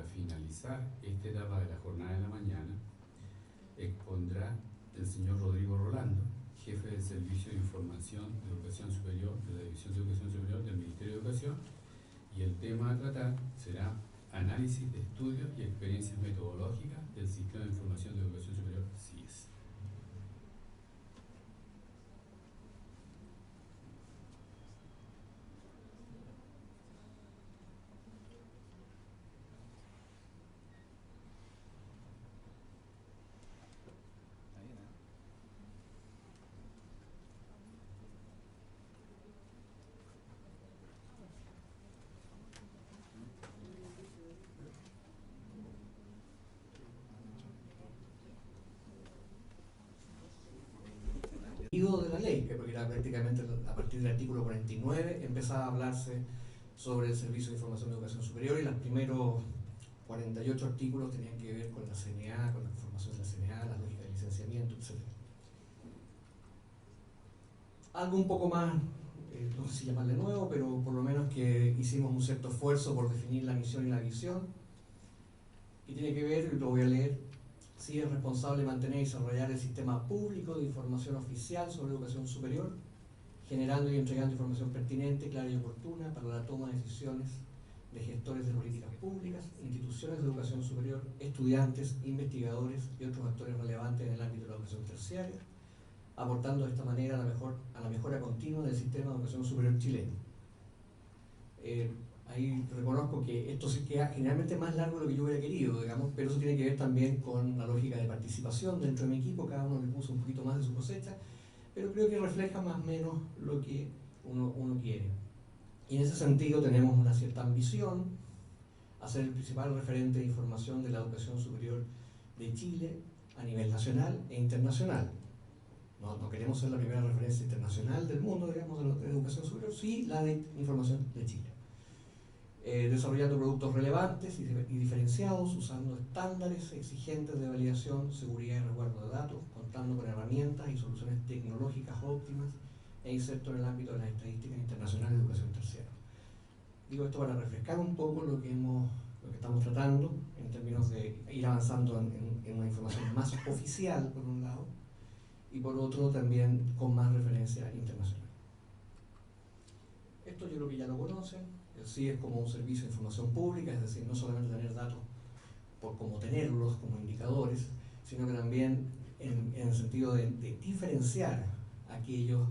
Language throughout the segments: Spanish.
finalizar esta etapa de la jornada de la mañana, expondrá el señor Rodrigo Rolando, jefe del Servicio de Información de Educación Superior de la División de Educación Superior del Ministerio de Educación, y el tema a tratar será análisis de estudios y experiencias metodológicas del Sistema de Información de Educación Superior, SIES. De la ley, porque era prácticamente a partir del artículo 49 empezaba a hablarse sobre el Servicio de Información de Educación Superior, y los primeros 48 artículos tenían que ver con la CNA, con la formación de la CNA, la lógica de licenciamiento, etc. Algo un poco más, no sé si llamarle nuevo, pero por lo menos que hicimos un cierto esfuerzo por definir la misión y la visión, y tiene que ver, y lo voy a leer: sí es responsable mantener y desarrollar el sistema público de información oficial sobre educación superior, generando y entregando información pertinente, clara y oportuna para la toma de decisiones de gestores de políticas públicas, instituciones de educación superior, estudiantes, investigadores y otros actores relevantes en el ámbito de la educación terciaria, aportando de esta manera a la mejora continua del sistema de educación superior chileno. Ahí reconozco que esto se queda generalmente más largo de lo que yo hubiera querido, digamos, pero eso tiene que ver también con la lógica de participación dentro de mi equipo. Cada uno le puso un poquito más de su cosecha, pero creo que refleja más o menos lo que uno quiere. Y en ese sentido tenemos una cierta ambición a ser el principal referente de información de la educación superior de Chile a nivel nacional e internacional. No queremos ser la primera referencia internacional del mundo, digamos, de educación superior, sí la de información de Chile. Desarrollando productos relevantes y diferenciados, usando estándares exigentes de validación, seguridad y resguardo de datos, contando con herramientas y soluciones tecnológicas óptimas e inserto en el ámbito de las estadísticas internacionales de educación terciaria. Digo esto para refrescar un poco lo que estamos tratando en términos de ir avanzando en una información más oficial, por un lado, y por otro también con más referencia internacional. Esto yo creo que ya lo conocen. El CIE es como un servicio de información pública, es decir, no solamente tener datos por cómo tenerlos como indicadores, sino que también en el sentido de diferenciar aquellos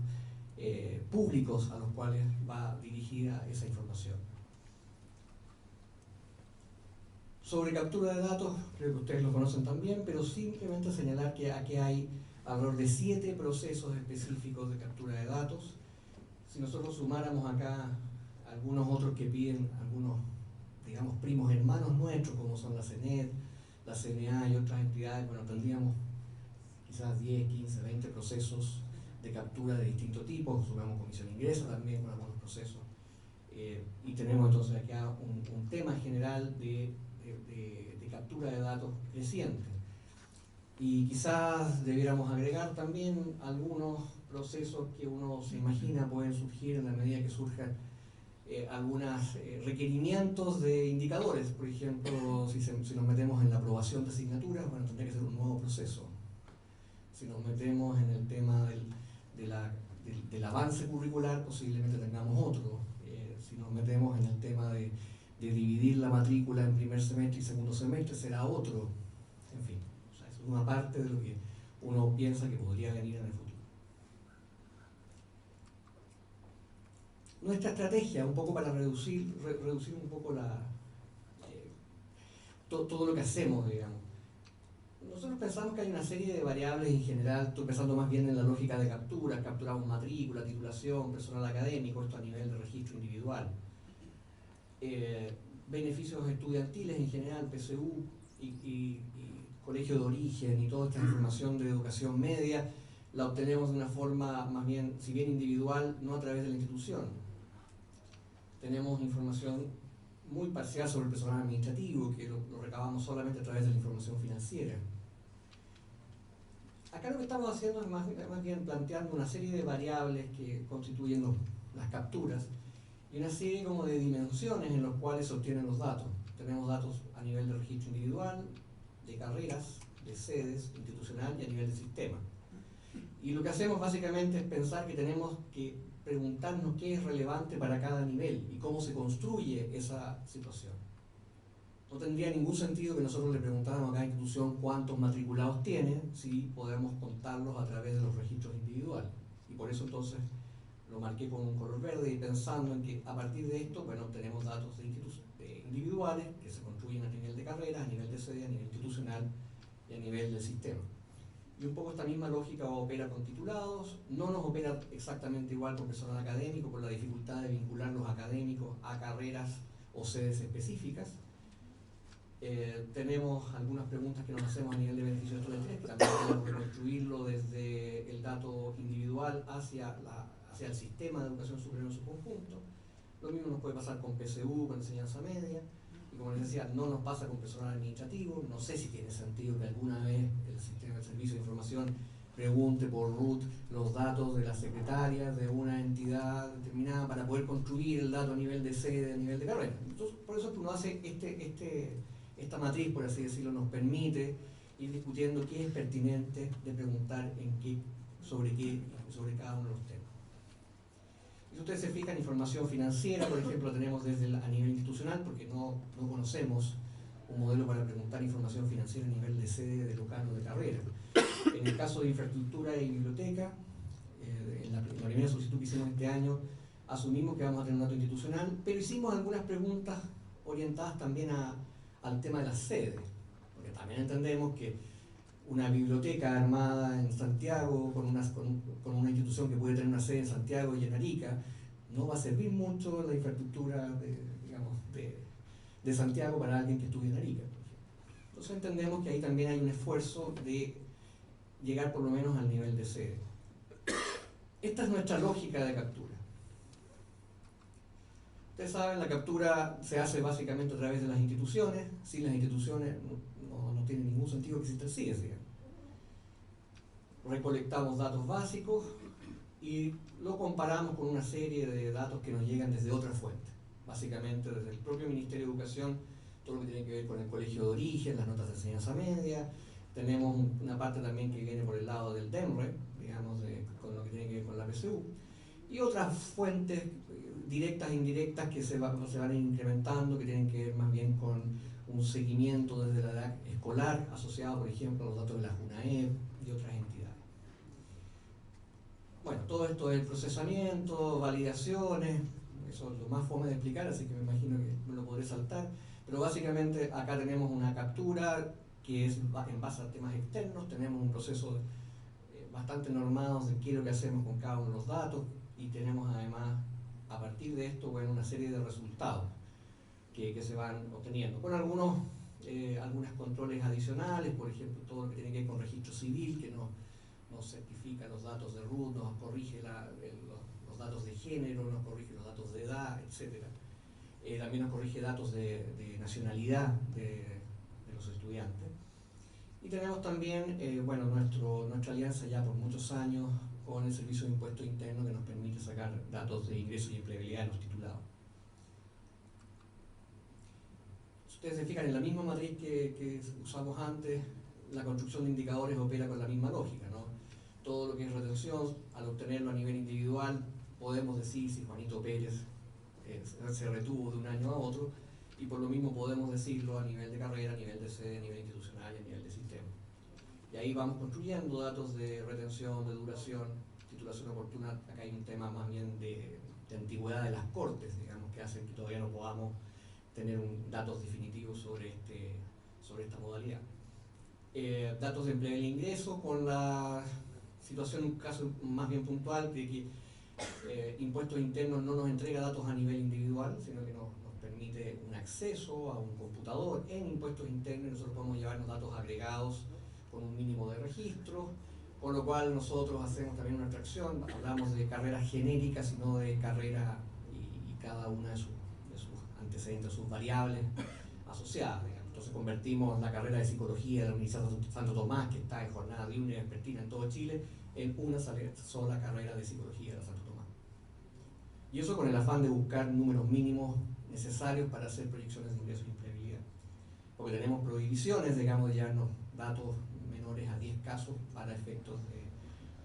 públicos a los cuales va dirigida esa información. Sobre captura de datos, creo que ustedes lo conocen también, pero simplemente señalar que aquí hay alrededor de 7 procesos específicos de captura de datos. Si nosotros sumáramos acá algunos otros que piden algunos, digamos, primos hermanos nuestros, como son la CENET, la CNA y otras entidades, bueno, tendríamos quizás 10, 15, 20 procesos de captura de distintos tipos. Sumamos comisión de ingreso también con algunos procesos. Y tenemos entonces acá un tema general de captura de datos creciente. Y quizás debiéramos agregar también algunos procesos que uno se imagina pueden surgir en la medida que surjan algunos requerimientos de indicadores. Por ejemplo, si nos metemos en la aprobación de asignaturas, bueno, tendría que ser un nuevo proceso. Si nos metemos en el tema del avance curricular, posiblemente tengamos otro. Si nos metemos en el tema de dividir la matrícula en primer semestre y segundo semestre, será otro. En fin, o sea, es una parte de lo que uno piensa que podría venir en el futuro. Nuestra estrategia, un poco para reducir un poco todo lo que hacemos, digamos. Nosotros pensamos que hay una serie de variables en general. Estoy pensando más bien en la lógica de captura. Capturamos matrícula, titulación, personal académico, esto a nivel de registro individual. Beneficios estudiantiles en general, PSU y colegio de origen y toda esta información de educación media, la obtenemos de una forma más bien, si bien individual, no a través de la institución. Tenemos información muy parcial sobre el personal administrativo, que lo recabamos solamente a través de la información financiera. Acá lo que estamos haciendo es más bien planteando una serie de variables que constituyen las capturas y una serie como de dimensiones en las cuales se obtienen los datos. tenemos datos a nivel de registro individual, de carreras, de sedes, institucional y a nivel de sistema. Y lo que hacemos básicamente es pensar que tenemos que preguntarnos qué es relevante para cada nivel y cómo se construye esa situación. No tendría ningún sentido que nosotros le preguntáramos a cada institución cuántos matriculados tiene si podemos contarlos a través de los registros individuales. Y por eso entonces lo marqué con un color verde y pensando en que a partir de esto, bueno, tenemos datos de individuales que se construyen a nivel de carreras, a nivel de sede, a nivel institucional y a nivel del sistema. Y un poco esta misma lógica opera con titulados, no nos opera exactamente igual con personal académico por la dificultad de vincular los académicos a carreras o sedes específicas. Tenemos algunas preguntas que nos hacemos a nivel de beneficio de estudiantes, que también podemos reconstruirlo desde el dato individual hacia el sistema de educación superior en su conjunto. Lo mismo nos puede pasar con PSU, con enseñanza media, y como les decía, no nos pasa con personal administrativo. No sé si tiene sentido que alguna vez el sistema del servicio de información pregunte por root los datos de las secretarias de una entidad determinada para poder construir el dato a nivel de sede, a nivel de carrera. Entonces, por eso uno hace esta matriz, por así decirlo, nos permite ir discutiendo qué es pertinente de preguntar sobre cada uno de los temas. Si ustedes se fijan, información financiera, por ejemplo, tenemos desde a nivel institucional, porque no conocemos un modelo para preguntar información financiera a nivel de sede, de local o de carrera. En el caso de infraestructura y biblioteca, en la primera solicitud que hicimos este año, asumimos que vamos a tener un dato institucional, pero hicimos algunas preguntas orientadas también al tema de las sedes, porque también entendemos que una biblioteca armada en Santiago con una institución que puede tener una sede en Santiago y en Arica no va a servir mucho la infraestructura de Santiago para alguien que estudie en Arica. Entonces entendemos que ahí también hay un esfuerzo de llegar por lo menos al nivel de sede. Esta es nuestra lógica de captura. Ustedes saben, la captura se hace básicamente a través de las instituciones. Sin las instituciones no tiene ningún sentido que exista el CIES, digamos. Recolectamos datos básicos y lo comparamos con una serie de datos que nos llegan desde otras fuentes. Básicamente desde el propio Ministerio de Educación, todo lo que tiene que ver con el colegio de origen, las notas de enseñanza media. Tenemos una parte también que viene por el lado del DEMRE, digamos, con lo que tiene que ver con la PSU. Y otras fuentes directas e indirectas que se van incrementando, que tienen que ver más bien con un seguimiento desde la edad escolar, asociado, por ejemplo, a los datos de la JUNAEP y otras entidades. Bueno, todo esto es el procesamiento, validaciones, eso es lo más fome de explicar, así que me imagino que me lo podré saltar, pero básicamente acá tenemos una captura que es en base a temas externos, tenemos un proceso bastante normado de qué es lo que hacemos con cada uno de los datos, y tenemos además, a partir de esto, bueno, una serie de resultados que se van obteniendo, con algunos controles adicionales, por ejemplo, todo lo que tiene que ver con registro civil, que nos certifica los datos de RUT, nos corrige los datos de género, nos corrige los datos de edad, etc. También nos corrige datos de nacionalidad de los estudiantes. Y tenemos también nuestra alianza ya por muchos años con el Servicio de Impuesto Interno, que nos permite sacar datos de ingresos y empleabilidad de los titulados. Si ustedes se fijan en la misma matriz que usamos antes, la construcción de indicadores opera con la misma lógica, ¿no? Todo lo que es retención, al obtenerlo a nivel individual, podemos decir si Juanito Pérez se retuvo de un año a otro, y por lo mismo podemos decirlo a nivel de carrera, a nivel de sede, a nivel institucional y a nivel de sistema. Y ahí vamos construyendo datos de retención, de duración, titulación oportuna. Acá hay un tema más bien de antigüedad de las cortes, digamos, que hacen que todavía no podamos tener datos definitivos sobre esta modalidad. Datos de empleo y ingreso, con la situación, un caso más bien puntual, de que Impuestos Internos no nos entrega datos a nivel individual, sino que nos permite un acceso a un computador en Impuestos Internos, y nosotros podemos llevarnos datos agregados con un mínimo de registro, con lo cual nosotros hacemos también una extracción, hablamos de carreras genéricas y no de carrera y cada una de sus antecedentes, sus variables asociadas, digamos. Entonces convertimos la carrera de psicología de la Universidad Santo Tomás, que está en jornada diurna y vespertina en todo Chile, en una sola carrera de psicología de Santo Tomás. Y eso con el afán de buscar números mínimos necesarios para hacer proyecciones de ingresos y empleabilidad. porque tenemos prohibiciones, digamos, de llevarnos datos menores a 10 casos para efectos de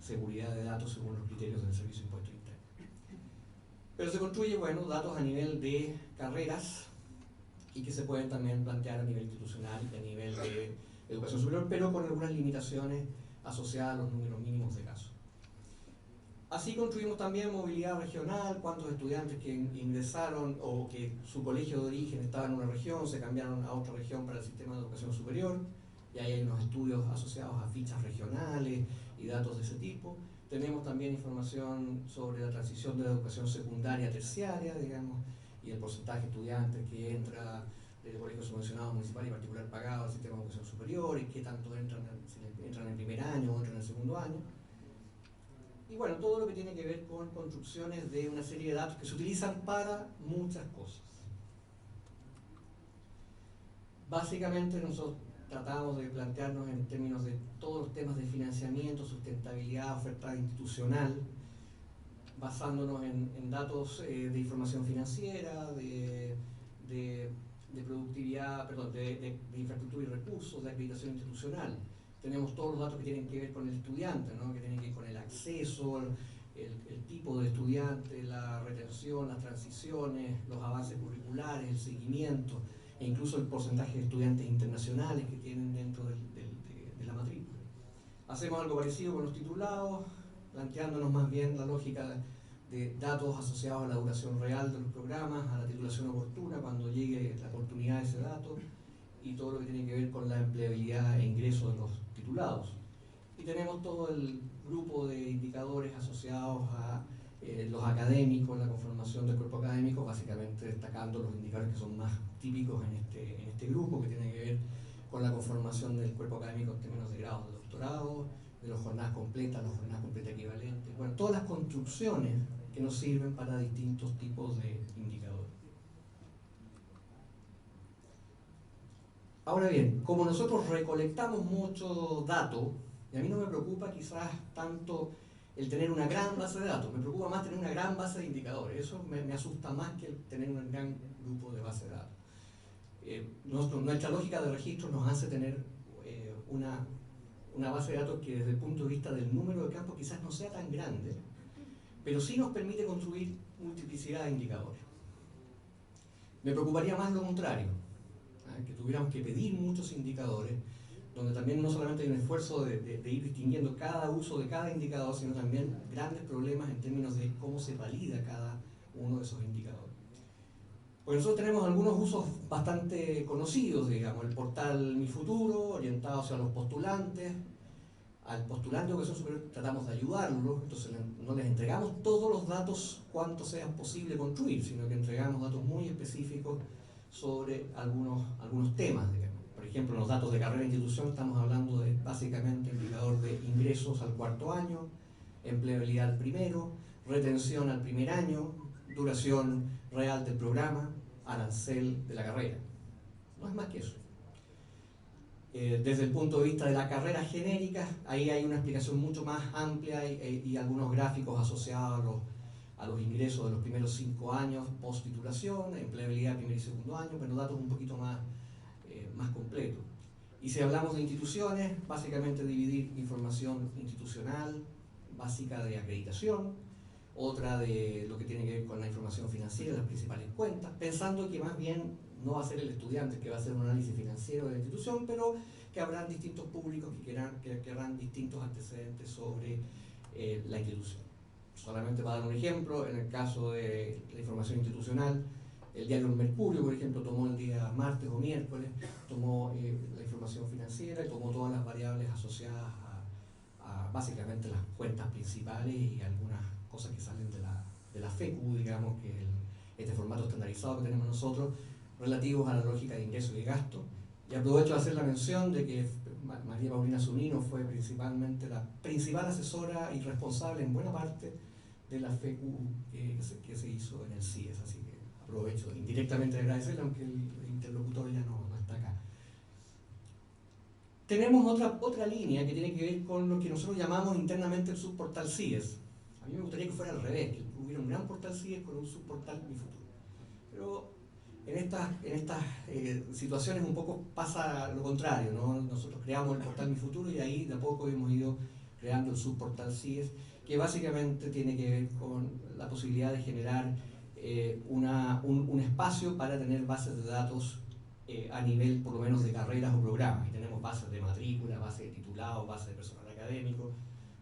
seguridad de datos según los criterios del Servicio de Impuestos Internos. Pero se construye, bueno, datos a nivel de carreras y que se pueden también plantear a nivel institucional y a nivel de educación superior, pero con algunas limitaciones asociadas a los números mínimos de casos. Así construimos también movilidad regional, cuántos estudiantes que ingresaron o que su colegio de origen estaba en una región, se cambiaron a otra región para el sistema de educación superior, y ahí hay unos estudios asociados a fichas regionales y datos de ese tipo. Tenemos también información sobre la transición de la educación secundaria a terciaria, digamos, y el porcentaje de estudiantes que entra de colegios subvencionados municipal y particular pagado al sistema de educación superior, y qué tanto entran en el primer año o entran en el segundo año. Y bueno, todo lo que tiene que ver con construcciones de una serie de datos que se utilizan para muchas cosas. Básicamente nosotros tratamos de plantearnos en términos de todos los temas de financiamiento, sustentabilidad, oferta institucional, basándonos en datos de información financiera, de productividad, perdón, de infraestructura y recursos, de acreditación institucional. Tenemos todos los datos que tienen que ver con el estudiante, ¿no? Que tienen que ver con el acceso, el tipo de estudiante, la retención, las transiciones, los avances curriculares, el seguimiento, e incluso el porcentaje de estudiantes internacionales que tienen dentro de la matrícula. Hacemos algo parecido con los titulados, planteándonos más bien la lógica de datos asociados a la duración real de los programas, a la titulación oportuna cuando llegue la oportunidad de ese dato, y todo lo que tiene que ver con la empleabilidad e ingreso de los titulados. Y tenemos todo el grupo de indicadores asociados a los académicos, la conformación del cuerpo académico, básicamente destacando los indicadores que son más típicos en este grupo, que tienen que ver con la conformación del cuerpo académico en términos de grados de doctorado, de las jornadas completas equivalentes, bueno, todas las construcciones que nos sirven para distintos tipos de indicadores. Ahora bien, como nosotros recolectamos mucho dato, y a mí no me preocupa quizás tanto el tener una gran base de datos, me preocupa más tener una gran base de indicadores, eso me asusta más que el tener un gran grupo de base de datos. Nuestra lógica de registro nos hace tener una base de datos que desde el punto de vista del número de campos quizás no sea tan grande, pero sí nos permite construir multiplicidad de indicadores. Me preocuparía más lo contrario, que tuviéramos que pedir muchos indicadores, donde también no solamente hay un esfuerzo de ir distinguiendo cada uso de cada indicador, sino también grandes problemas en términos de cómo se valida cada uno de esos indicadores. Pues nosotros tenemos algunos usos bastante conocidos, digamos, el portal Mi Futuro, orientado hacia los postulantes. Al postulante de educación superior tratamos de ayudarlos, entonces no les entregamos todos los datos cuanto sea posible construir, sino que entregamos datos muy específicos sobre algunos temas, digamos. Por ejemplo, en los datos de carrera e institución estamos hablando de básicamente indicador de ingresos al cuarto año, empleabilidad al primero, retención al primer año, duración real del programa, arancel de la carrera. No es más que eso. Desde el punto de vista de la carrera genérica, ahí hay una explicación mucho más amplia y algunos gráficos asociados a los ingresos de los primeros 5 años post titulación, empleabilidad primer y segundo año, pero datos un poquito más completos. Y si hablamos de instituciones, básicamente dividir información institucional, básica de acreditación, otra de lo que tiene que ver con la información financiera, las principales cuentas, pensando que más bien no va a ser el estudiante que va a hacer un análisis financiero de la institución, pero que habrán distintos públicos que querrán distintos antecedentes sobre la institución. Solamente para dar un ejemplo, en el caso de la información institucional, el diario El Mercurio, por ejemplo, tomó el día martes o miércoles, tomó la información financiera y tomó todas las variables asociadas a básicamente las cuentas principales y algunas cosas que salen de la FECU, digamos, que es este formato estandarizado que tenemos nosotros, relativos a la lógica de ingreso y gasto. Y aprovecho de hacer la mención de que María Paulina Zunino fue principalmente la principal asesora y responsable en buena parte de la FECU que se hizo en el CIES, así que aprovecho indirectamente de agradecerle, aunque el interlocutor ya no está acá. Tenemos otra línea que tiene que ver con lo que nosotros llamamos internamente el subportal CIES. A mí me gustaría que fuera al revés, que hubiera un gran portal CIES con un subportal Mi Futuro. Pero En estas situaciones un poco pasa lo contrario, ¿no? Nosotros creamos el portal Mi Futuro y ahí de a poco hemos ido creando el subportal CIES, que básicamente tiene que ver con la posibilidad de generar un espacio para tener bases de datos a nivel por lo menos de carreras o programas. Y tenemos bases de matrícula, bases de titulados, bases de personal académico,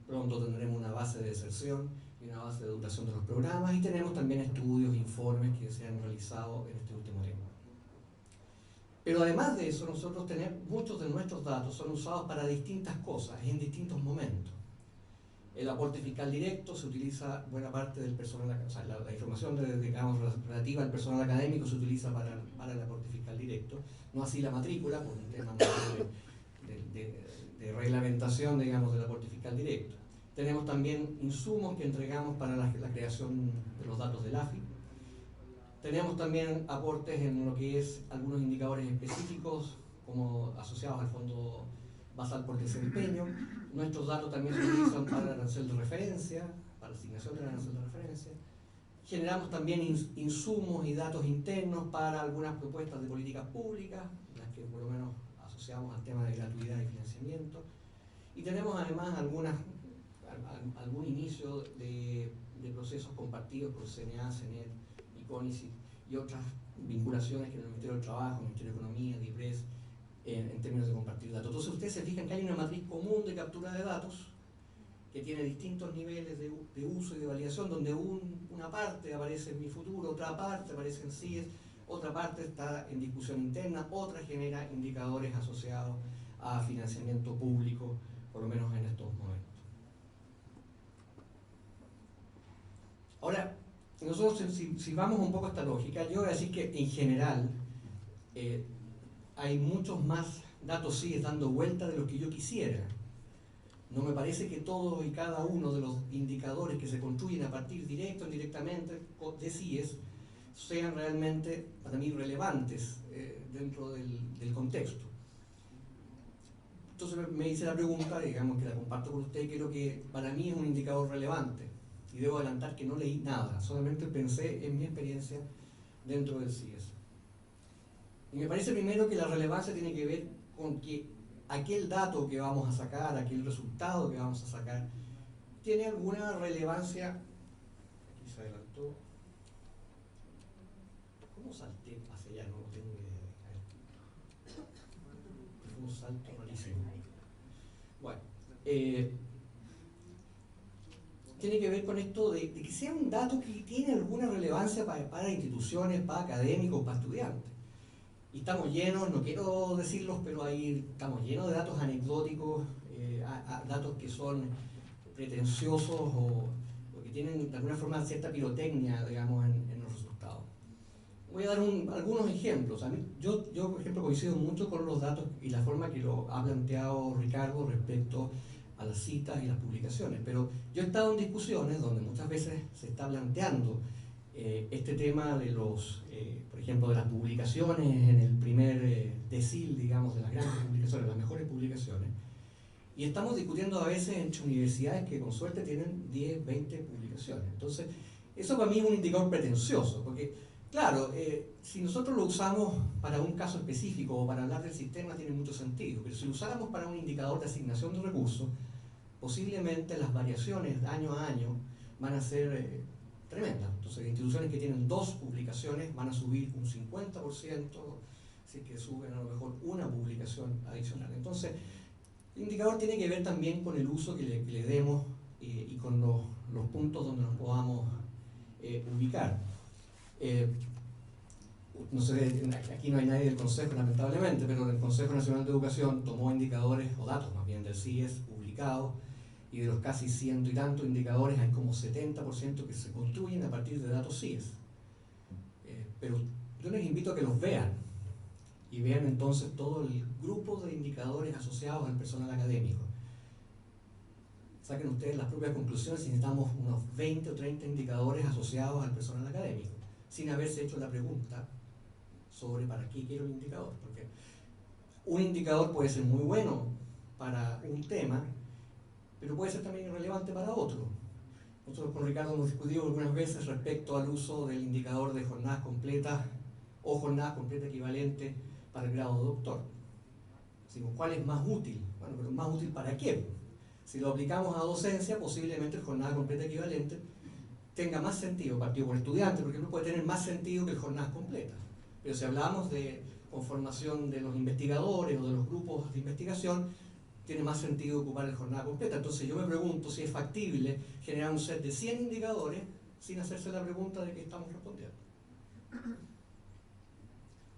pronto tendremos una base de deserción y una base de duración de los programas, y tenemos también estudios, informes que se han realizado en este último tiempo. Pero además de eso, nosotros tenemos, muchos de nuestros datos son usados para distintas cosas, en distintos momentos. El aporte fiscal directo se utiliza, buena parte del personal, o sea, la información digamos, relativa al personal académico se utiliza para el aporte fiscal directo, no así la matrícula, por un tema de reglamentación, digamos, del aporte fiscal directo. Tenemos también insumos que entregamos para la creación de los datos del AFI. Tenemos también aportes en lo que es algunos indicadores específicos, como asociados al Fondo Basal por Desempeño. Nuestros datos también se utilizan para el arancel de referencia, para la asignación del arancel de referencia. Generamos también insumos y datos internos para algunas propuestas de políticas públicas, las que por lo menos asociamos al tema de gratuidad y financiamiento. Y tenemos además algún inicio de procesos compartidos por CNA, CENET y CONICYT y otras vinculaciones que en el Ministerio del Trabajo, el Ministerio de Economía, DIPRES, en términos de compartir datos. Entonces ustedes se fijan que hay una matriz común de captura de datos que tiene distintos niveles de uso y de validación, donde una parte aparece en Mi Futuro, otra parte aparece en CIES, otra parte está en discusión interna, otra genera indicadores asociados a financiamiento público, por lo menos en estos momentos. Ahora, nosotros si vamos un poco a esta lógica, yo voy a decir que en general hay muchos más datos CIES dando vuelta de lo que yo quisiera. No me parece que todos y cada uno de los indicadores que se construyen a partir directo o indirectamente de CIES sean realmente para mí relevantes dentro del contexto. Entonces me hice la pregunta, digamos que la comparto con usted, creo que para mí es un indicador relevante. Y debo adelantar que no leí nada, solamente pensé en mi experiencia dentro del CIES. Y me parece primero que la relevancia tiene que ver con que aquel dato que vamos a sacar, aquel resultado que vamos a sacar, tiene alguna relevancia. Aquí se adelantó. ¿Cómo salté hacia allá? No tengo idea. Fue un salto rarísimo. Bueno, tiene que ver con esto de que sea un dato que tiene alguna relevancia para instituciones, para académicos, para estudiantes. Y estamos llenos, no quiero decirlos, pero ahí estamos llenos de datos anecdóticos, datos que son pretenciosos o que tienen de alguna forma cierta pirotecnia, digamos, en los resultados. Voy a dar algunos ejemplos. Yo, por ejemplo, coincido mucho con los datos y la forma que lo ha planteado Ricardo respecto a las citas y las publicaciones, pero yo he estado en discusiones donde muchas veces se está planteando este tema de por ejemplo, de las publicaciones en el primer decil, digamos, de las grandes publicaciones, las mejores publicaciones, y estamos discutiendo a veces entre universidades que con suerte tienen 10, 20 publicaciones. Entonces, eso para mí es un indicador pretencioso, porque, claro, si nosotros lo usamos para un caso específico o para hablar del sistema tiene mucho sentido, pero si lo usáramos para un indicador de asignación de recursos, posiblemente las variaciones de año a año van a ser tremendas. Entonces, instituciones que tienen 2 publicaciones van a subir un 50%, si es que suben a lo mejor una publicación adicional. Entonces, el indicador tiene que ver también con el uso que le demos y con los puntos donde nos podamos ubicar. No sé, aquí no hay nadie del Consejo, lamentablemente, pero el Consejo Nacional de Educación tomó indicadores, o datos más bien, del CIES publicados, y de los casi 100 y tantos indicadores hay como 70% que se construyen a partir de datos CIES. Pero yo les invito a que los vean y vean entonces todo el grupo de indicadores asociados al personal académico. Saquen ustedes las propias conclusiones si necesitamos unos 20 o 30 indicadores asociados al personal académico, sin haberse hecho la pregunta sobre para qué quiero el indicador. Porque un indicador puede ser muy bueno para un tema, pero puede ser también irrelevante para otro. Nosotros con Ricardo hemos discutido algunas veces respecto al uso del indicador de jornadas completas o jornadas completas equivalentes para el grado de doctor. Decimos, ¿cuál es más útil? Bueno, pero ¿más útil para qué? Si lo aplicamos a docencia, posiblemente jornada completa equivalente tenga más sentido, partido por estudiante, porque no puede tener más sentido que jornadas completas. Pero si hablamos de conformación de los investigadores o de los grupos de investigación, tiene más sentido ocupar el jornada completa. Entonces yo me pregunto si es factible generar un set de 100 indicadores sin hacerse la pregunta de qué estamos respondiendo.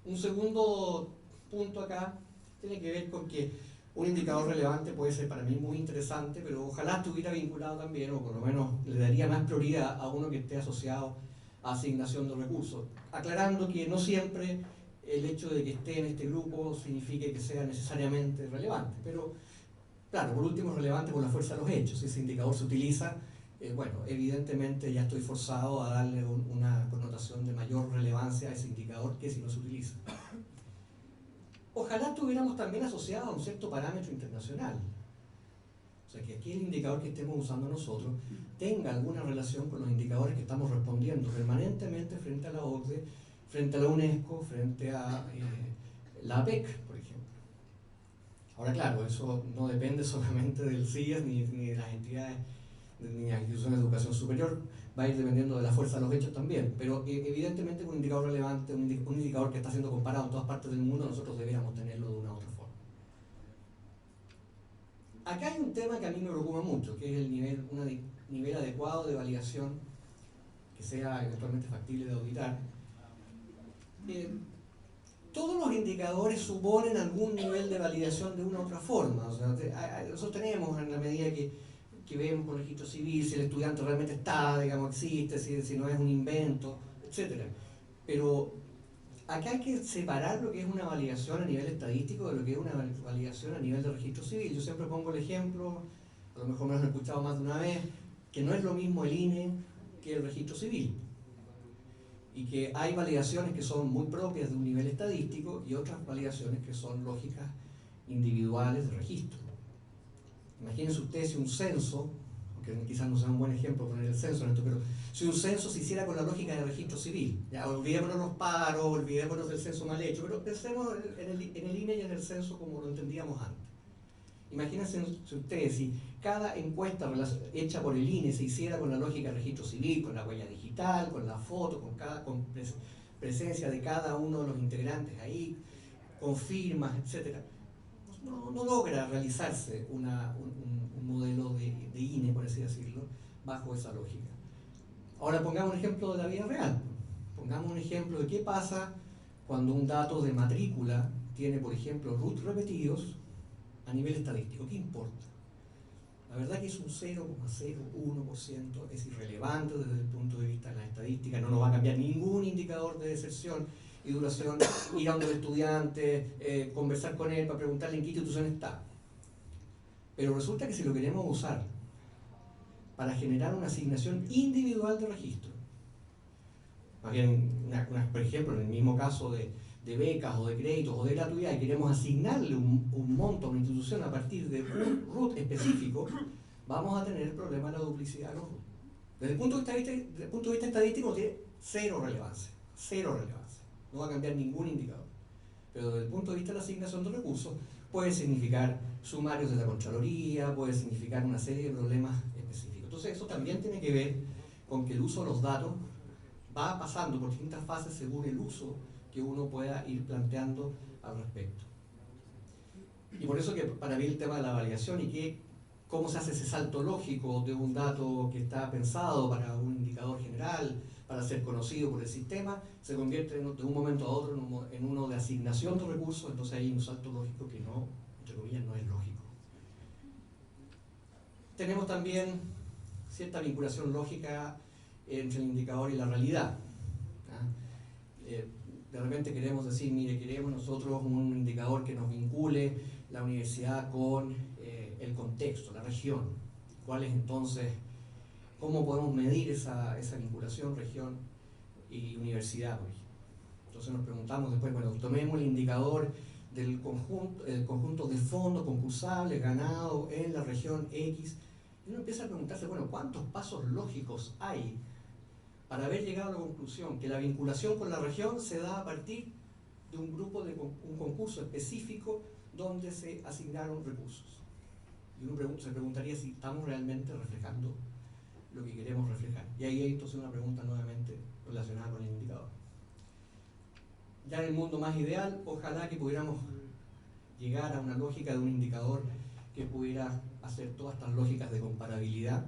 Un segundo punto acá tiene que ver con que un indicador relevante puede ser para mí muy interesante, pero ojalá estuviera vinculado también, o por lo menos le daría más prioridad a uno que esté asociado a asignación de recursos. Aclarando que no siempre el hecho de que esté en este grupo signifique que sea necesariamente relevante, pero claro, por último es relevante por la fuerza de los hechos. Si ese indicador se utiliza, bueno, evidentemente ya estoy forzado a darle una connotación de mayor relevancia a ese indicador que si no se utiliza. Ojalá estuviéramos también asociados a un cierto parámetro internacional. O sea, que aquí el indicador que estemos usando nosotros tenga alguna relación con los indicadores que estamos respondiendo permanentemente frente a la OCDE, frente a la UNESCO, frente a la APEC, por ejemplo. Ahora, claro, eso no depende solamente del CIES ni de las entidades ni de las instituciones de educación superior, va a ir dependiendo de la fuerza de los hechos también, pero evidentemente un indicador relevante, un indicador que está siendo comparado en todas partes del mundo, nosotros deberíamos tenerlo de una u otra forma. Acá hay un tema que a mí me preocupa mucho, que es el nivel adecuado de validación que sea eventualmente factible de auditar. Todos los indicadores suponen algún nivel de validación de una u otra forma. O sea, nosotros tenemos, en la medida que vemos con el registro civil, si el estudiante realmente está, digamos, existe, si no es un invento, etc. Pero acá hay que separar lo que es una validación a nivel estadístico de lo que es una validación a nivel de registro civil. Yo siempre pongo el ejemplo, a lo mejor me lo han escuchado más de una vez, que no es lo mismo el INE que el registro civil. Y que hay validaciones que son muy propias de un nivel estadístico y otras validaciones que son lógicas individuales de registro. Imagínense ustedes si un censo, aunque quizás no sea un buen ejemplo poner el censo en esto, pero si un censo se hiciera con la lógica del registro civil, ya olvidémonos los paros, olvidémonos del censo mal hecho, pero pensemos en el INE y en el censo como lo entendíamos antes. Imagínense ustedes si cada encuesta hecha por el INE se hiciera con la lógica del registro civil, con la huella digital, con la foto, con presencia de cada uno de los integrantes ahí, con firmas, etc. No logra realizarse un modelo de INE, por así decirlo, bajo esa lógica. Ahora pongamos un ejemplo de la vida real. Pongamos un ejemplo de qué pasa cuando un dato de matrícula tiene, por ejemplo, root repetidos a nivel estadístico. ¿Qué importa? La verdad que es un 0,01%, es irrelevante desde el punto de vista de la estadística, no nos va a cambiar ningún indicador de deserción y duración, ir a donde el estudiante, conversar con él para preguntarle en qué institución está. Pero resulta que si lo queremos usar para generar una asignación individual de registro, más bien, por ejemplo, en el mismo caso de becas o de créditos o de gratuidad, y queremos asignarle un monto a una institución a partir de un root específico, vamos a tener el problema de la duplicidad de los root. Desde el punto de vista estadístico tiene cero relevancia. No va a cambiar ningún indicador. Pero desde el punto de vista de la asignación de recursos, puede significar sumarios de la Contraloría, puede significar una serie de problemas específicos. Entonces eso también tiene que ver con que el uso de los datos va pasando por distintas fases según el uso que uno pueda ir planteando al respecto. Y por eso que para mí el tema de la validación y cómo se hace ese salto lógico de un dato que está pensado para un indicador general, para ser conocido por el sistema, se convierte de un momento a otro en uno de asignación de recursos, entonces hay un salto lógico que no, entre comillas, no es lógico. Tenemos también cierta vinculación lógica entre el indicador y la realidad. De repente queremos decir, mire, queremos nosotros un indicador que nos vincule la universidad con el contexto, la región. ¿Cuál es entonces, cómo podemos medir esa vinculación región y universidad? Entonces nos preguntamos después, bueno, tomemos el indicador del conjunto de fondos concursables ganados en la región X, y uno empieza a preguntarse, bueno, ¿cuántos pasos lógicos hay para haber llegado a la conclusión que la vinculación con la región se da a partir de un grupo de un concurso específico donde se asignaron recursos. Y uno se preguntaría si estamos realmente reflejando lo que queremos reflejar. Y ahí hay entonces una pregunta nuevamente relacionada con el indicador. Ya en el mundo más ideal, ojalá que pudiéramos llegar a una lógica de un indicador que pudiera hacer todas estas lógicas de comparabilidad,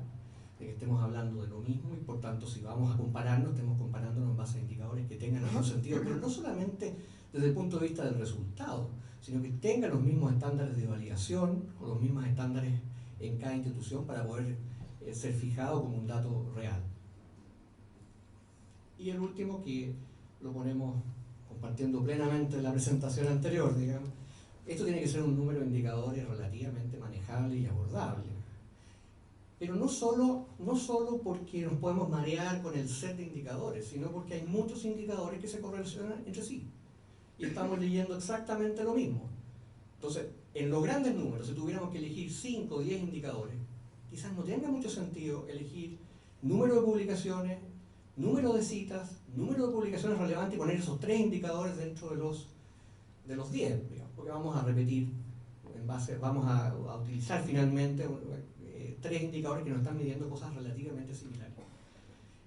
de que estemos hablando de lo mismo y por tanto si vamos a compararnos, estemos comparándonos en base a indicadores que tengan algún sentido, pero no solamente desde el punto de vista del resultado, sino que tengan los mismos estándares de validación o los mismos estándares en cada institución para poder ser fijado como un dato real. Y el último, que lo ponemos compartiendo plenamente en la presentación anterior, digamos, esto tiene que ser un número de indicadores relativamente manejable y abordable. Pero no solo porque nos podemos marear con el set de indicadores, sino porque hay muchos indicadores que se correlacionan entre sí. Y estamos leyendo exactamente lo mismo. Entonces, en los grandes números, si tuviéramos que elegir 5 o 10 indicadores, quizás no tenga mucho sentido elegir número de publicaciones, número de citas, número de publicaciones relevantes y poner esos 3 indicadores dentro de los 10, digamos, porque vamos a repetir, vamos a utilizar finalmente 3 indicadores que nos están midiendo cosas relativamente similares.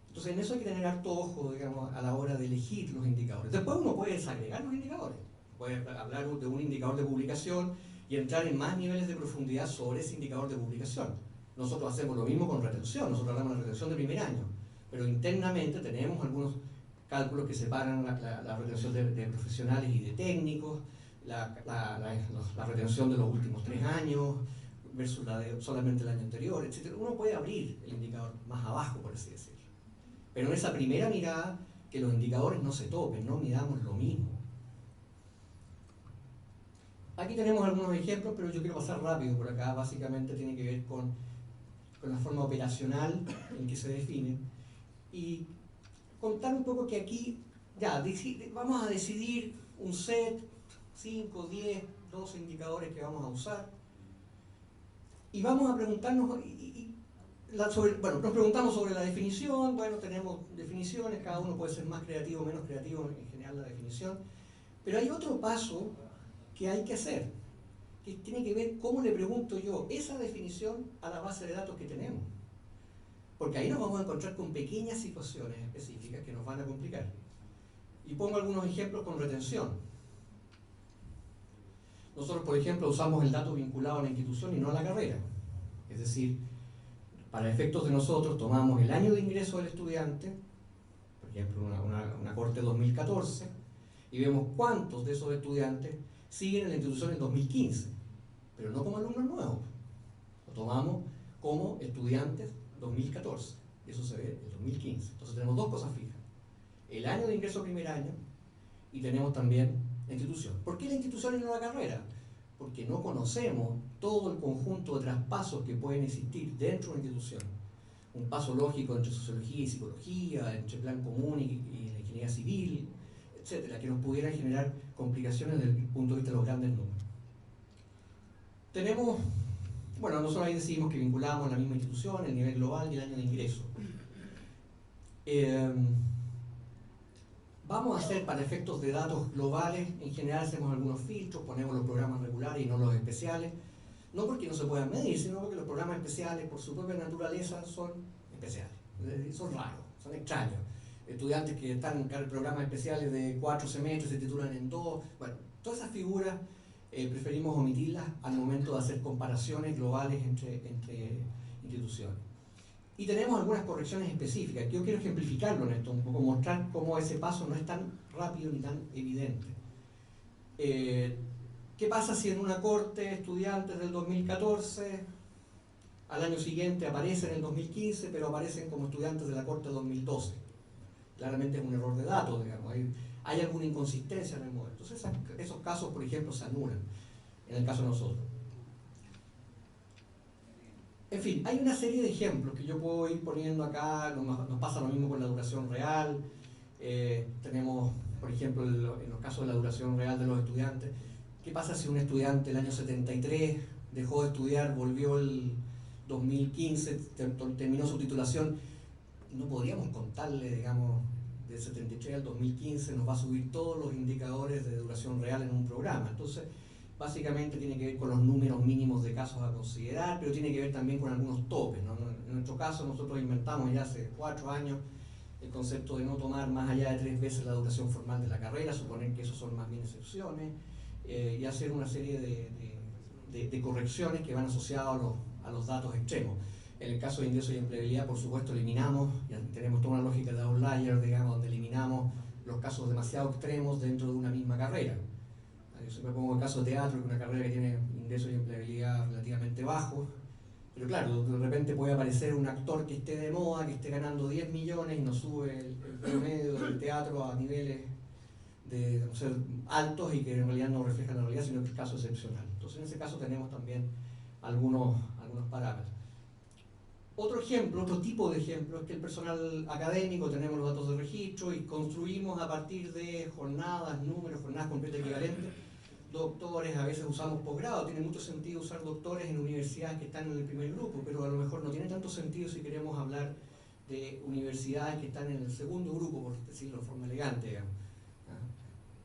Entonces en eso hay que tener harto ojo, digamos, a la hora de elegir los indicadores. Después uno puede desagregar los indicadores, puede hablar de un indicador de publicación y entrar en más niveles de profundidad sobre ese indicador de publicación. Nosotros hacemos lo mismo con retención, nosotros hablamos de la retención de primer año, pero internamente tenemos algunos cálculos que separan la retención de profesionales y de técnicos, la retención de los últimos 3 años versus la de solamente el año anterior, etc. Uno puede abrir el indicador más abajo, por así decirlo. Pero en esa primera mirada, que los indicadores no se topen, no midamos lo mismo. Aquí tenemos algunos ejemplos, pero yo quiero pasar rápido por acá. Básicamente tiene que ver con la forma operacional en que se define. Y contar un poco que aquí, ya, vamos a decidir un set, 5, 10, 12 indicadores que vamos a usar. Y vamos a preguntarnos, nos preguntamos sobre la definición. Bueno, tenemos definiciones, cada uno puede ser más creativo o menos creativo en general la definición. Pero hay otro paso que hay que hacer, que tiene que ver cómo le pregunto yo esa definición a la base de datos que tenemos. Porque ahí nos vamos a encontrar con pequeñas situaciones específicas que nos van a complicar. Y pongo algunos ejemplos con retención. Nosotros, por ejemplo, usamos el dato vinculado a la institución y no a la carrera. Es decir, para efectos de nosotros tomamos el año de ingreso del estudiante, por ejemplo, una corte 2014, y vemos cuántos de esos estudiantes siguen en la institución en 2015, pero no como alumnos nuevos. Lo tomamos como estudiantes 2014, y eso se ve en 2015. Entonces tenemos 2 cosas fijas: el año de ingreso primer año y tenemos también la institución. ¿Por qué la institución y no la carrera? Porque no conocemos todo el conjunto de traspasos que pueden existir dentro de una institución. Un paso lógico entre sociología y psicología, entre plan común y la ingeniería civil, etcétera, que nos pudieran generar complicaciones desde el punto de vista de los grandes números. Tenemos, bueno, nosotros ahí decidimos que vinculamos la misma institución, el nivel global y el año de ingreso. Vamos a hacer, para efectos de datos globales, en general hacemos algunos filtros, ponemos los programas regulares y no los especiales, no porque no se puedan medir, sino porque los programas especiales, por su propia naturaleza, son especiales, son raros, son extraños. Estudiantes que están en programas especiales de 4 semestres se titulan en 2, bueno, todas esas figuras preferimos omitirlas al momento de hacer comparaciones globales entre instituciones. Y tenemos algunas correcciones específicas. Yo quiero ejemplificarlo en esto, un poco mostrar cómo ese paso no es tan rápido ni tan evidente. ¿Qué pasa si en una corte estudiantes del 2014 al año siguiente aparecen en el 2015, pero aparecen como estudiantes de la corte 2012? Claramente es un error de datos, digamos. Hay alguna inconsistencia en el modelo. Entonces esos casos, por ejemplo, se anulan en el caso de nosotros. En fin, hay una serie de ejemplos que yo puedo ir poniendo acá. Nos pasa lo mismo con la duración real. Tenemos, por ejemplo, en los casos de la duración real de los estudiantes, ¿qué pasa si un estudiante el año 73 dejó de estudiar, volvió el 2015, terminó su titulación? no podríamos contarle, digamos, del 73 al 2015 nos va a subir todos los indicadores de duración real en un programa. Entonces, básicamente tiene que ver con los números mínimos de casos a considerar, pero tiene que ver también con algunos topes, ¿no? En nuestro caso, nosotros inventamos ya hace 4 años el concepto de no tomar más allá de 3 veces la duración formal de la carrera, suponer que esos son más bien excepciones, y hacer una serie de correcciones que van asociadas a los datos extremos. En el caso de ingreso y empleabilidad, por supuesto, eliminamos, ya tenemos toda una lógica de outlier, digamos, donde eliminamos los casos demasiado extremos dentro de una misma carrera. Yo siempre pongo el caso de teatro, que es una carrera que tiene ingreso y empleabilidad relativamente bajos, pero claro, de repente puede aparecer un actor que esté de moda, que esté ganando 10 millones y nos sube el promedio del teatro a niveles de ser altos y que en realidad no reflejan la realidad, sino que el caso es excepcional. Entonces, en ese caso tenemos también algunos parámetros. Otro ejemplo, otro tipo de ejemplo, es que el personal académico tenemos los datos de registro y construimos a partir de jornadas, números, jornadas completas equivalentes, doctores, a veces usamos posgrado, tiene mucho sentido usar doctores en universidades que están en el primer grupo, pero a lo mejor no tiene tanto sentido si queremos hablar de universidades que están en el segundo grupo, por decirlo de forma elegante, digamos.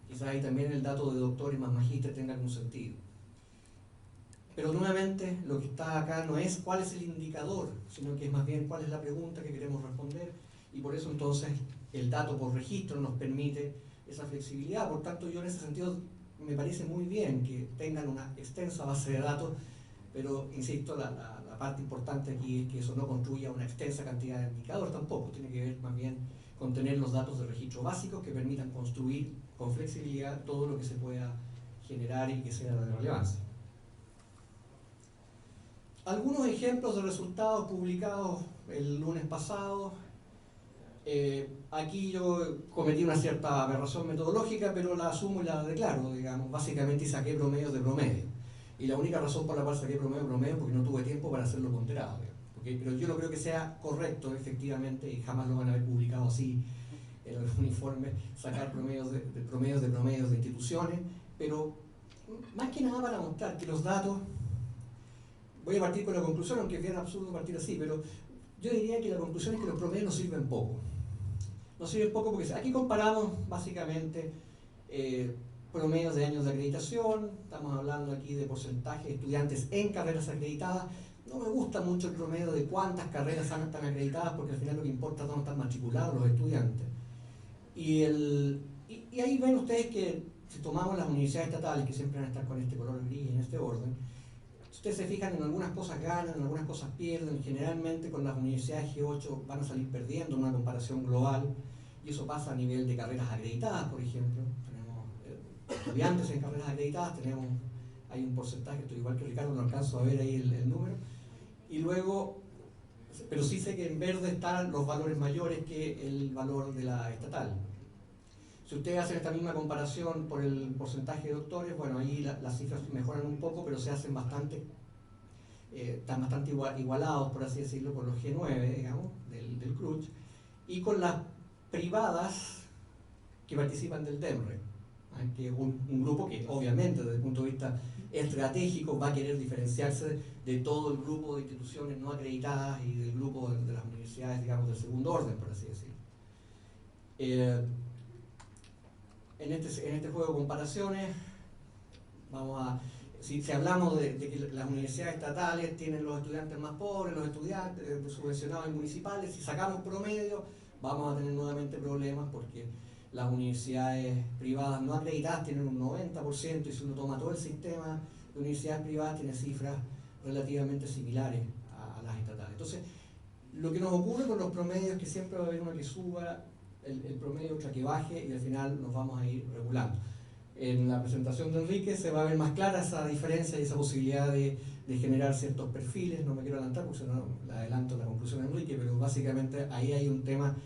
Quizás ahí también el dato de doctores más magísteres tenga algún sentido. Pero nuevamente lo que está acá no es cuál es el indicador, sino que es más bien cuál es la pregunta que queremos responder, y por eso entonces el dato por registro nos permite esa flexibilidad. Por tanto, yo en ese sentido me parece muy bien que tengan una extensa base de datos, pero insisto, la parte importante aquí es que eso no construya una extensa cantidad de indicadores tampoco, tiene que ver más bien con tener los datos de registro básicos que permitan construir con flexibilidad todo lo que se pueda generar y que sea de relevancia. Algunos ejemplos de resultados publicados el lunes pasado. Aquí yo cometí una cierta aberración metodológica, pero la asumo y la declaro, digamos. Básicamente saqué promedios de promedio. Y la única razón por la cual saqué promedio porque no tuve tiempo para hacerlo ponderado. Pero yo no creo que sea correcto, efectivamente, y jamás lo van a haber publicado así en el informe, sacar promedios de instituciones, pero más que nada para mostrar que los datos. Voy a partir con la conclusión, aunque es bien absurdo partir así, pero yo diría que la conclusión es que los promedios nos sirven poco. Nos sirven poco porque aquí comparamos básicamente promedios de años de acreditación, estamos hablando aquí de porcentaje de estudiantes en carreras acreditadas. No me gusta mucho el promedio de cuántas carreras están acreditadas, porque al final lo que importa es dónde están matriculados los estudiantes. Y ahí ven ustedes que si tomamos las universidades estatales, que siempre van a estar con este color gris en este orden, ustedes se fijan, en algunas cosas ganan, en algunas cosas pierden. Generalmente con las universidades G8 van a salir perdiendo en una comparación global, y eso pasa a nivel de carreras acreditadas, por ejemplo. Tenemos estudiantes en carreras acreditadas, hay un porcentaje, estoy igual que Ricardo, no alcanzo a ver ahí el número, y luego, pero sí sé que en verde están los valores mayores que el valor de la estatal. Si ustedes hacen esta misma comparación por el porcentaje de doctores, bueno, ahí las cifras mejoran un poco, pero se hacen están bastante igualados, por así decirlo, con los G9, digamos, del CRUCH, y con las privadas que participan del DEMRE, que es un grupo que obviamente desde el punto de vista estratégico va a querer diferenciarse de todo el grupo de instituciones no acreditadas y del grupo de las universidades, digamos, del segundo orden, por así decirlo. En este juego de comparaciones, si hablamos de que las universidades estatales tienen los estudiantes más pobres, los estudiantes subvencionados y municipales, si sacamos promedio, vamos a tener nuevamente problemas, porque las universidades privadas no acreditadas tienen un 90%, y si uno toma todo el sistema de universidades privadas tiene cifras relativamente similares a las estatales. Entonces, lo que nos ocurre con los promedios es que siempre va a haber uno que suba el promedio, otra que baje, y al final nos vamos a ir regulando. En la presentación de Enrique se va a ver más clara esa diferencia y esa posibilidad de generar ciertos perfiles. No me quiero adelantar porque si no le adelanto la conclusión de Enrique, pero básicamente ahí hay un tema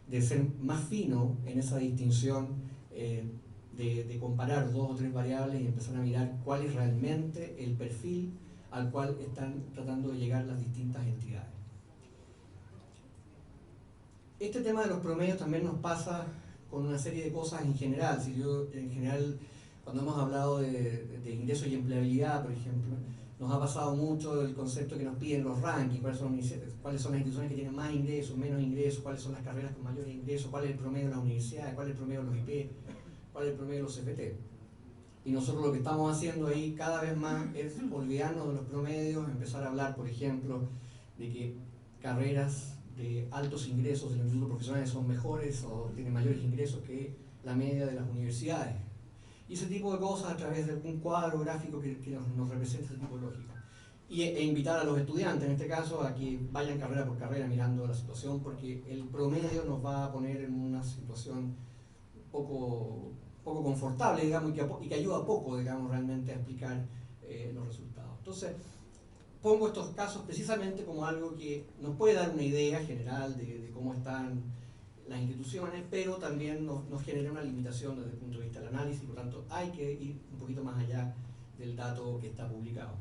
de ser más fino en esa distinción, de comparar 2 o 3 variables y empezar a mirar cuál es realmente el perfil al cual están tratando de llegar las distintas entidades. Este tema de los promedios también nos pasa con una serie de cosas en general. Si yo en general, cuando hemos hablado de ingresos y empleabilidad, por ejemplo, nos ha pasado mucho el concepto que nos piden los rankings, cuáles son las instituciones que tienen más ingresos, menos ingresos, cuáles son las carreras con mayores ingresos, cuál es el promedio de las universidades, cuál es el promedio de los IP, cuál es el promedio de los CFT. Y nosotros lo que estamos haciendo ahí cada vez más es olvidarnos de los promedios, empezar a hablar, por ejemplo, de que carreras de altos ingresos de los institutos profesionales son mejores o tienen mayores ingresos que la media de las universidades. Y ese tipo de cosas a través de un cuadro gráfico que nos representa ese tipo de lógica. E invitar a los estudiantes, en este caso, a que vayan carrera por carrera mirando la situación, porque el promedio nos va a poner en una situación poco confortable, digamos, y que ayuda poco, digamos, realmente a explicar los resultados. Entonces, pongo estos casos precisamente como algo que nos puede dar una idea general de cómo están las instituciones, pero también nos genera una limitación desde el punto de vista del análisis, por lo tanto hay que ir un poquito más allá del dato que está publicado.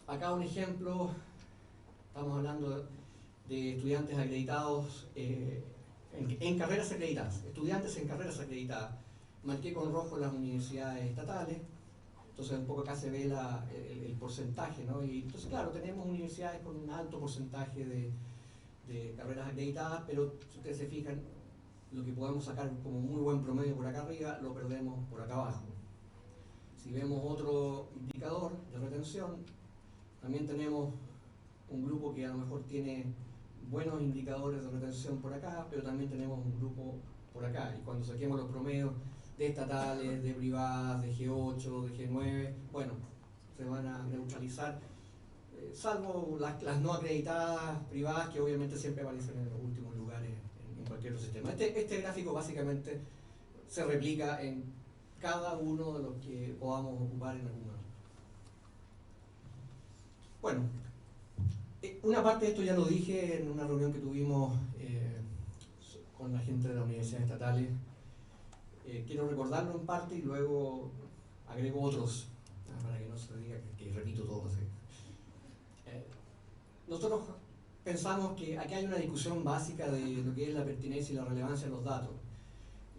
Acá un ejemplo, estamos hablando de estudiantes acreditados en carreras acreditadas, estudiantes en carreras acreditadas. Marqué con rojo las universidades estatales, entonces un poco acá se ve el porcentaje, ¿no? Y entonces claro, tenemos universidades con un alto porcentaje de carreras acreditadas, pero si ustedes se fijan, lo que podemos sacar como muy buen promedio por acá arriba, lo perdemos por acá abajo. Si vemos otro indicador de retención, también tenemos un grupo que a lo mejor tiene buenos indicadores de retención por acá, pero también tenemos un grupo por acá. Y cuando saquemos los promedios de estatales, de privadas, de G8, de G9, bueno, se van a neutralizar, salvo las no acreditadas privadas, que obviamente siempre aparecen en los últimos lugares en cualquier otro sistema. Este gráfico básicamente se replica en cada uno de los que podamos ocupar en algún momento. Bueno, una parte de esto ya lo dije en una reunión que tuvimos con la gente de las universidades estatales. Quiero recordarlo en parte y luego agrego otros, para que no se diga que repito todo. ¿Sí? Nosotros pensamos que aquí hay una discusión básica de lo que es la pertinencia y la relevancia de los datos,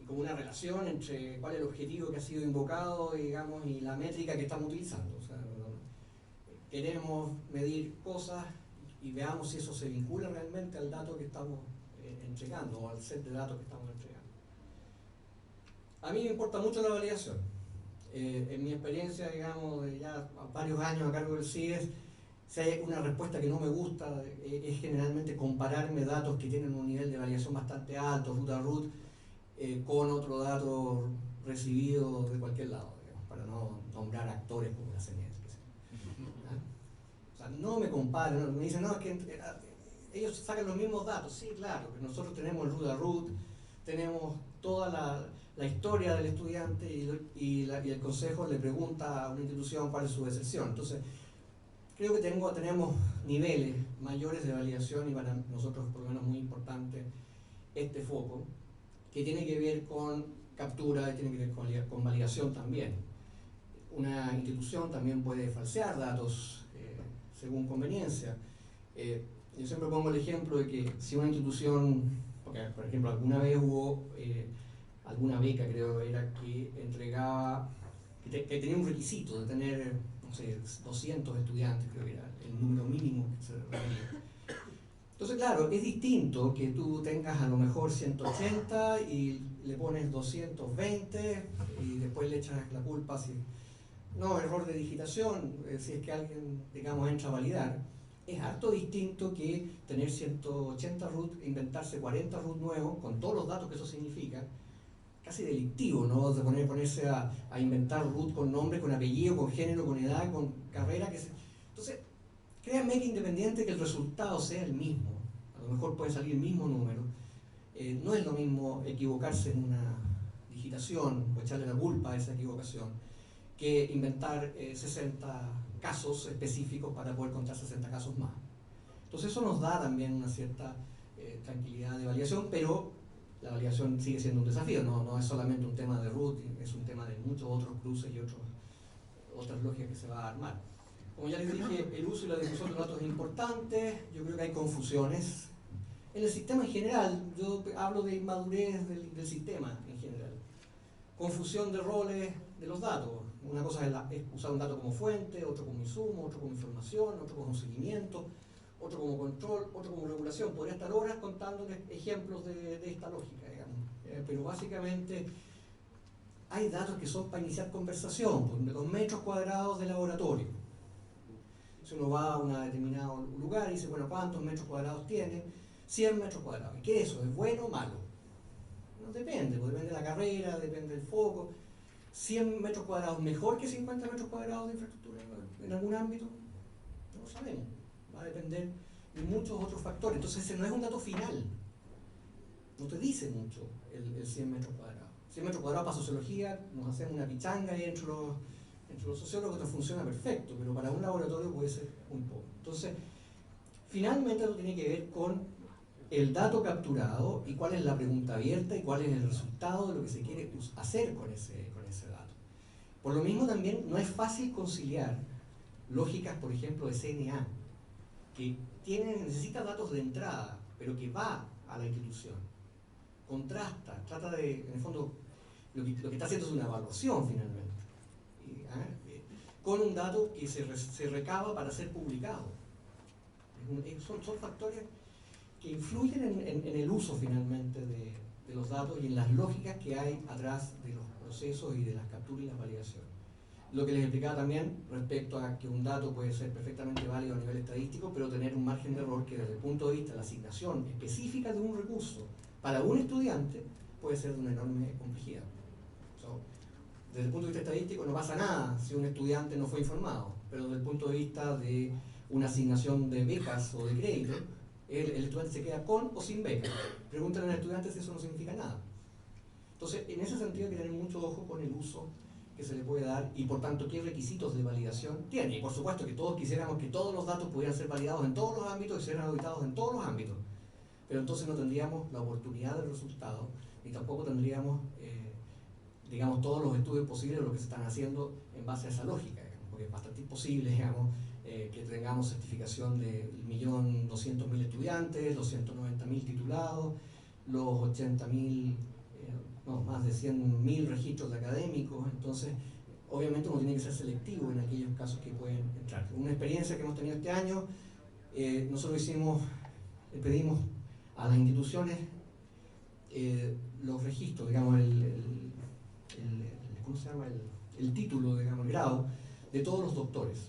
y como una relación entre cuál es el objetivo que ha sido invocado, digamos, y la métrica que estamos utilizando. O sea, queremos medir cosas y veamos si eso se vincula realmente al dato que estamos entregando o al set de datos que estamos entregando. A mí me importa mucho la validación. En mi experiencia, digamos, de ya varios años a cargo del CIES, si hay una respuesta que no me gusta, es generalmente compararme datos que tienen un nivel de validación bastante alto, root a root, con otro dato recibido de cualquier lado, digamos, para no nombrar actores como la CNES. O sea, no me comparen, me dicen, no, es que ellos sacan los mismos datos. Sí, claro, pero nosotros tenemos el root a root, tenemos toda la historia del estudiante y el consejo le pregunta a una institución cuál es su deserción. Entonces, creo que tenemos niveles mayores de validación y para nosotros por lo menos muy importante este foco, que tiene que ver con captura y tiene que ver con validación también. Una institución también puede falsear datos según conveniencia. Yo siempre pongo el ejemplo de que si una institución, porque por ejemplo alguna vez hubo alguna beca, creo era, que entregaba, que tenía un requisito de tener, no sé, 200 estudiantes, creo que era el número mínimo que se requería. Entonces, claro, es distinto que tú tengas a lo mejor 180 y le pones 220 y después le echas la culpa si no, error de digitación, si es que alguien, digamos, entra a validar. Es harto distinto que tener 180 root, inventarse 40 root nuevos, con todos los datos que eso significa, casi delictivo, ¿no? De ponerse a inventar root con nombre, con apellido, con género, con edad, con carrera. Entonces, créanme que independiente que el resultado sea el mismo, a lo mejor puede salir el mismo número, no es lo mismo equivocarse en una digitación o echarle la culpa a esa equivocación que inventar 60 casos específicos para poder contar 60 casos más. Entonces eso nos da también una cierta tranquilidad de validación, pero la validación sigue siendo un desafío, no es solamente un tema de root, es un tema de muchos otros cruces y otras lógicas que se va a armar. Como ya les dije, el uso y la difusión de datos es importante, yo creo que hay confusiones. En el sistema en general, yo hablo de inmadurez del sistema en general. confusión de roles de los datos. Una cosa es usar un dato como fuente, otro como insumo, otro como información, otro como seguimiento, otro como control, otro como regulación. Podría estar horas contándoles ejemplos de esta lógica, digamos. Pero básicamente hay datos que son para iniciar conversación, pues, de los metros cuadrados de laboratorio. Si uno va a un determinado lugar y dice, bueno, ¿cuántos metros cuadrados tiene? 100 metros cuadrados. ¿Y qué es eso? ¿Es bueno o malo? No depende, pues depende de la carrera, depende del foco. 100 metros cuadrados mejor que 50 metros cuadrados de infraestructura en algún ámbito, no lo sabemos. Va a depender de muchos otros factores. Entonces ese no es un dato final. No te dice mucho el 100 metros cuadrados. 100 metros cuadrados para sociología, nos hacemos una pichanga ahí entre los sociólogos, esto funciona perfecto, pero para un laboratorio puede ser muy poco. Entonces, finalmente esto tiene que ver con el dato capturado y cuál es la pregunta abierta y cuál es el resultado de lo que se quiere hacer con ese dato. Por lo mismo también no es fácil conciliar lógicas, por ejemplo, de CNA, que necesita datos de entrada, pero que va a la institución, contrasta, trata de, en el fondo, lo que está haciendo es una evaluación finalmente, con un dato que se recaba para ser publicado. Son factores que influyen en el uso finalmente de los datos y en las lógicas que hay atrás de los procesos y de las capturas y las validaciones. Lo que les explicaba también respecto a que un dato puede ser perfectamente válido a nivel estadístico, pero tener un margen de error que desde el punto de vista de la asignación específica de un recurso para un estudiante puede ser de una enorme complejidad. Desde el punto de vista estadístico no pasa nada si un estudiante no fue informado, pero desde el punto de vista de una asignación de becas o de crédito, el estudiante se queda con o sin beca. Pregúntale al estudiante si eso no significa nada. Entonces, en ese sentido hay que tener mucho ojo con el uso que se le puede dar y por tanto qué requisitos de validación tiene. Y por supuesto que todos quisiéramos que todos los datos pudieran ser validados en todos los ámbitos y ser auditados en todos los ámbitos. Pero entonces no tendríamos la oportunidad del resultado ni tampoco tendríamos digamos, todos los estudios posibles de lo que se están haciendo en base a esa lógica, digamos, porque es bastante imposible, digamos, que tengamos certificación de 1.200.000 estudiantes, los 190.000 titulados, los 80.000, más de 100.000 registros de académicos. Entonces, obviamente uno tiene que ser selectivo en aquellos casos que pueden entrar. Una experiencia que hemos tenido este año, nosotros pedimos a las instituciones los registros, digamos, ¿cómo se llama? El título, digamos, el grado de todos los doctores.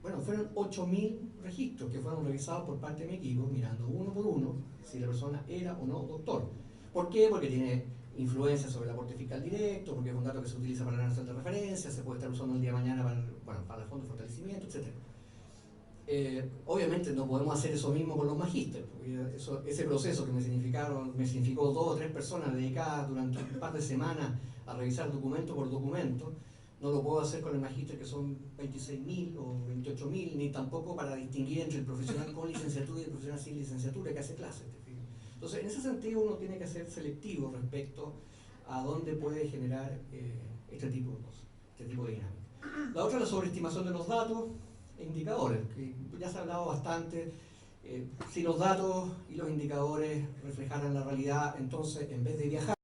Bueno, fueron 8.000 registros que fueron revisados por parte de mi equipo, mirando uno por uno si la persona era o no doctor. ¿Por qué? Porque tiene influencia sobre el aporte fiscal directo, porque es un dato que se utiliza para la nación de referencia, se puede estar usando el día de mañana para el fondo de fortalecimiento, etc. Obviamente no podemos hacer eso mismo con los magísteres, porque ese proceso que me significó 2 o 3 personas dedicadas durante un par de semanas a revisar documento por documento, no lo puedo hacer con el magíster que son 26.000 o 28.000, ni tampoco para distinguir entre el profesional con licenciatura y el profesional sin licenciatura que hace clases. Entonces, en ese sentido uno tiene que ser selectivo respecto a dónde puede generar este tipo de cosas, este tipo de dinámica. La otra es la sobreestimación de los datos e indicadores, que ya se ha hablado bastante. Si los datos y los indicadores reflejaran la realidad, entonces en vez de viajar